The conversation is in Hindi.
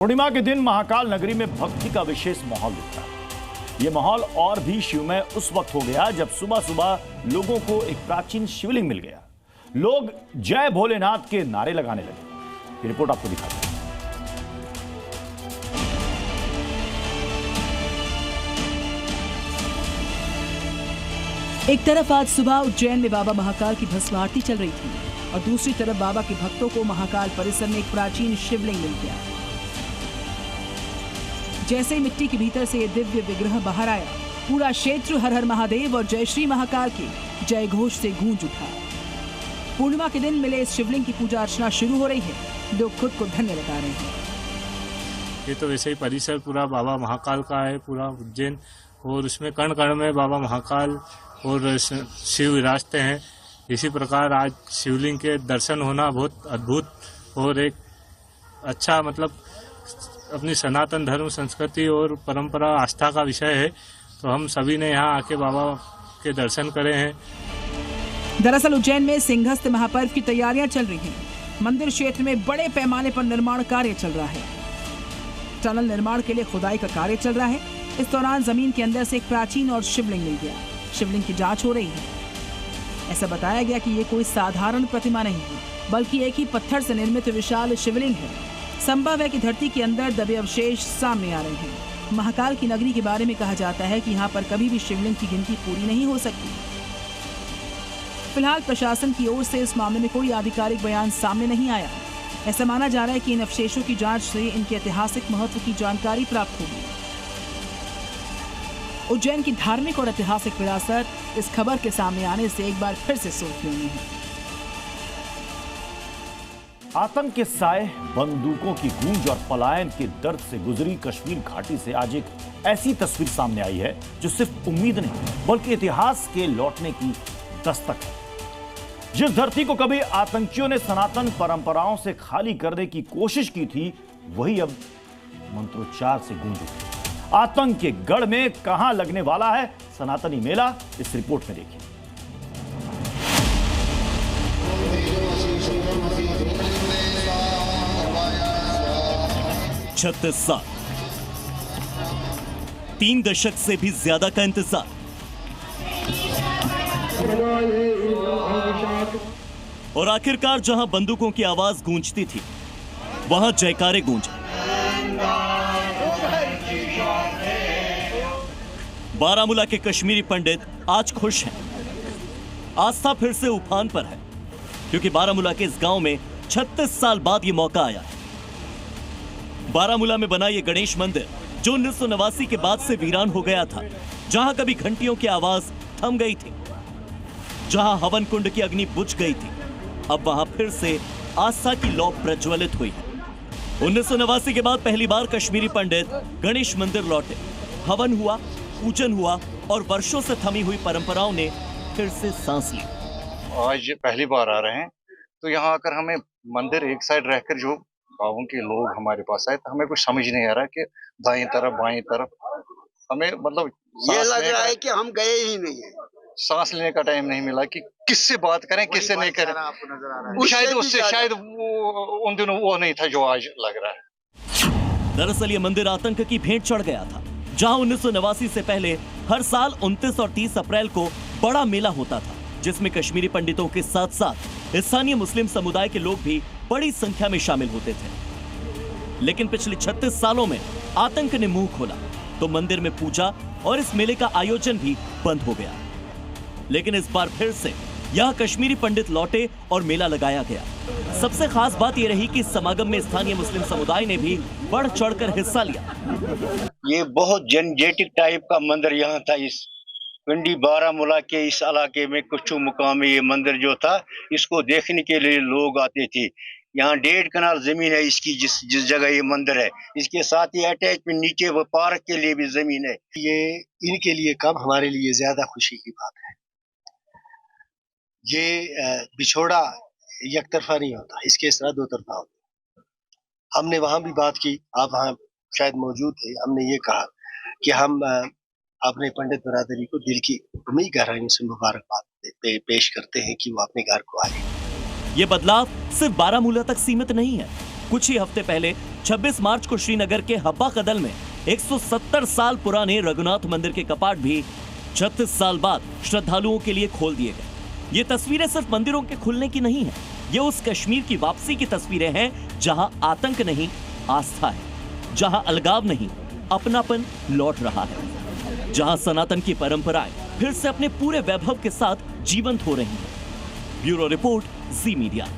पूर्णिमा के दिन महाकाल नगरी में भक्ति का विशेष माहौल दिखता है। यह माहौल और भी शिवमय उस वक्त हो गया जब सुबह सुबह लोगों को एक प्राचीन शिवलिंग मिल गया। लोग जय भोलेनाथ के नारे लगाने लगे। ये रिपोर्ट आपको दिखाते हैं। एक तरफ आज सुबह उज्जैन में बाबा महाकाल की भस्म आरती चल रही थी और दूसरी तरफ बाबा के भक्तों को महाकाल परिसर में एक प्राचीन शिवलिंग मिल गया। जैसे ही मिट्टी के भीतर से ये दिव्य विग्रह बाहर आया, पूरा क्षेत्र हर हर महादेव और जय श्री महाकाल के जय घोष से गूंज उठा। पूर्णिमा के दिन मिले इस शिवलिंग की पूजा अर्चना शुरू हो रही है। लोग खुद को धन्य बता रहे हैं। ये तो वैसे ही परिसर पूरा बाबा महाकाल का है, पूरा उज्जैन, और उसमें कण कण में बाबा महाकाल और शिव विराजते हैं। इसी प्रकार आज शिवलिंग के दर्शन होना बहुत अद्भुत और एक अच्छा अपनी सनातन धर्म संस्कृति और परंपरा आस्था का विषय है। तो हम सभी ने यहाँ आके बाबा के दर्शन करे हैं। दरअसल उज्जैन में सिंहस्थ महापर्व की तैयारियां चल रही हैं। मंदिर क्षेत्र में बड़े पैमाने पर निर्माण कार्य चल रहा है। टनल निर्माण के लिए खुदाई का कार्य चल रहा है। इस दौरान जमीन के अंदर से एक प्राचीन और शिवलिंग मिल गया। शिवलिंग की जांच हो रही है। ऐसा बताया गया कि ये कोई साधारण प्रतिमा नहीं है, बल्कि एक ही पत्थर से निर्मित विशाल शिवलिंग है। संभव है कि धरती के अंदर दबे अवशेष सामने आ रहे हैं। महाकाल की नगरी के बारे में कहा जाता है कि यहाँ पर कभी भी शिवलिंग की गिनती पूरी नहीं हो सकती। फिलहाल प्रशासन की ओर से इस मामले में कोई आधिकारिक बयान सामने नहीं आया। ऐसा माना जा रहा है कि इन अवशेषों की जांच से इनके ऐतिहासिक महत्व की जानकारी प्राप्त होगी। उज्जैन की धार्मिक और ऐतिहासिक विरासत इस खबर के सामने आने से एक बार फिर से सुर्खियों में है। आतंक के साए, बंदूकों की गूंज और पलायन के दर्द से गुजरी कश्मीर घाटी से आज एक ऐसी तस्वीर सामने आई है जो सिर्फ उम्मीद नहीं बल्कि इतिहास के लौटने की दस्तक है। जिस धरती को कभी आतंकियों ने सनातन परंपराओं से खाली करने की कोशिश की थी, वही अब मंत्रोच्चार से गूंज उठी। आतंक के गढ़ में कहां लगने वाला है सनातनी मेला, इस रिपोर्ट में देखिए। 36 साल, 3 दशक से भी ज्यादा का इंतजार। और आखिरकार जहां बंदूकों की आवाज गूंजती थी, वहां जयकारे गूंजे। बारामूला के कश्मीरी पंडित आज खुश हैं। आस्था फिर से उफान पर है, क्योंकि बारामूला के इस गांव में 36 साल बाद ये मौका आया है। बारामूला में बना ये गणेश मंदिर जो 1989 के बाद से वीरान हो गया था, जहां कभी घंटियों की आवाज थम गई थी, जहां हवन कुंड की अग्नि बुझ गई थी, अब वहां फिर से आस्था की लौ प्रज्वलित हुई है। 1989 के बाद पहली बार कश्मीरी पंडित गणेश मंदिर लौटे। हवन हुआ, पूजन हुआ और वर्षों से थमी हुई परंपराओं ने फिर से सांस ली। आज पहली बार आ रहे हैं, तो यहाँ आकर हमें मंदिर एक साइड रहकर जो गाँव के लोग हमारे पास आए, तो हमें कुछ समझ नहीं आ रहा कि दाएं तरफ बाएं तरफ हमें ये लग रहा है कि हम गए ही नहीं है। सांस लेने का टाइम नहीं मिला कि किससे बात करें किससे नहीं करें। आपको नजर आ रहा है शायद वो उन दिनों वो नहीं था जो आज लग रहा है। दरअसल ये मंदिर आतंक की भेंट चढ़ गया था, जहां 1989 से पहले हर साल 29 और 30 अप्रैल को बड़ा मेला होता था, जिसमें कश्मीरी पंडितों के साथ साथ स्थानीय मुस्लिम समुदाय के लोग भी बड़ी संख्या में शामिल होते थे। लेकिन पिछले 36 सालों में आतंक ने मुंह खोला तो मंदिर में पूजा और इस मेले का आयोजन भी बंद हो गया। लेकिन इस बार फिर से यहाँ कश्मीरी पंडित लौटे और मेला लगाया गया। सबसे खास बात यह रही कि समागम में स्थानीय मुस्लिम समुदाय ने भी बढ़ चढ़कर हिस्सा लिया। ये बहुत जेनेटिक टाइप का मंदिर यहाँ था। इस पिंडी बारामूला के इस इलाके में कुछ मुकाम में ये मंदिर जो था, इसको देखने के लिए लोग आते थे। यहाँ 1.5 कनाल जमीन है इसकी, जिस जगह ये मंदिर है, इसके साथ ही अटैच में नीचे वो पार्क के लिए भी जमीन है। ये इनके लिए कम, हमारे लिए ज्यादा खुशी की बात है। ये बिछोड़ा एक तरफा नहीं होता, इसके इस तरह 2 तरफा होता। हमने वहां भी बात की, आप वहां शायद मौजूद थे। हमने ये कहा कि हम अपने पंडित बरादरी को दिल की उम्मीद गहराइयों से मुबारकबाद पेश करते हैं कि वो अपने घर को आए। ये बदलाव सिर्फ बारामूला तक सीमित नहीं है। कुछ ही हफ्ते पहले 26 मार्च को श्रीनगर के हब्बा कदल में 170 साल पुराने रघुनाथ मंदिर के कपाट भी 36 साल बाद श्रद्धालुओं के लिए खोल दिए गए। ये तस्वीरें सिर्फ मंदिरों के खुलने की नहीं है, ये उस कश्मीर की वापसी की तस्वीरें हैं जहां आतंक नहीं आस्था है, जहां अलगाव नहीं अपनापन लौट रहा है, जहां सनातन की परंपराएं फिर से अपने पूरे वैभव के साथ जीवंत हो रही हैं। ब्यूरो रिपोर्ट, जी मीडिया।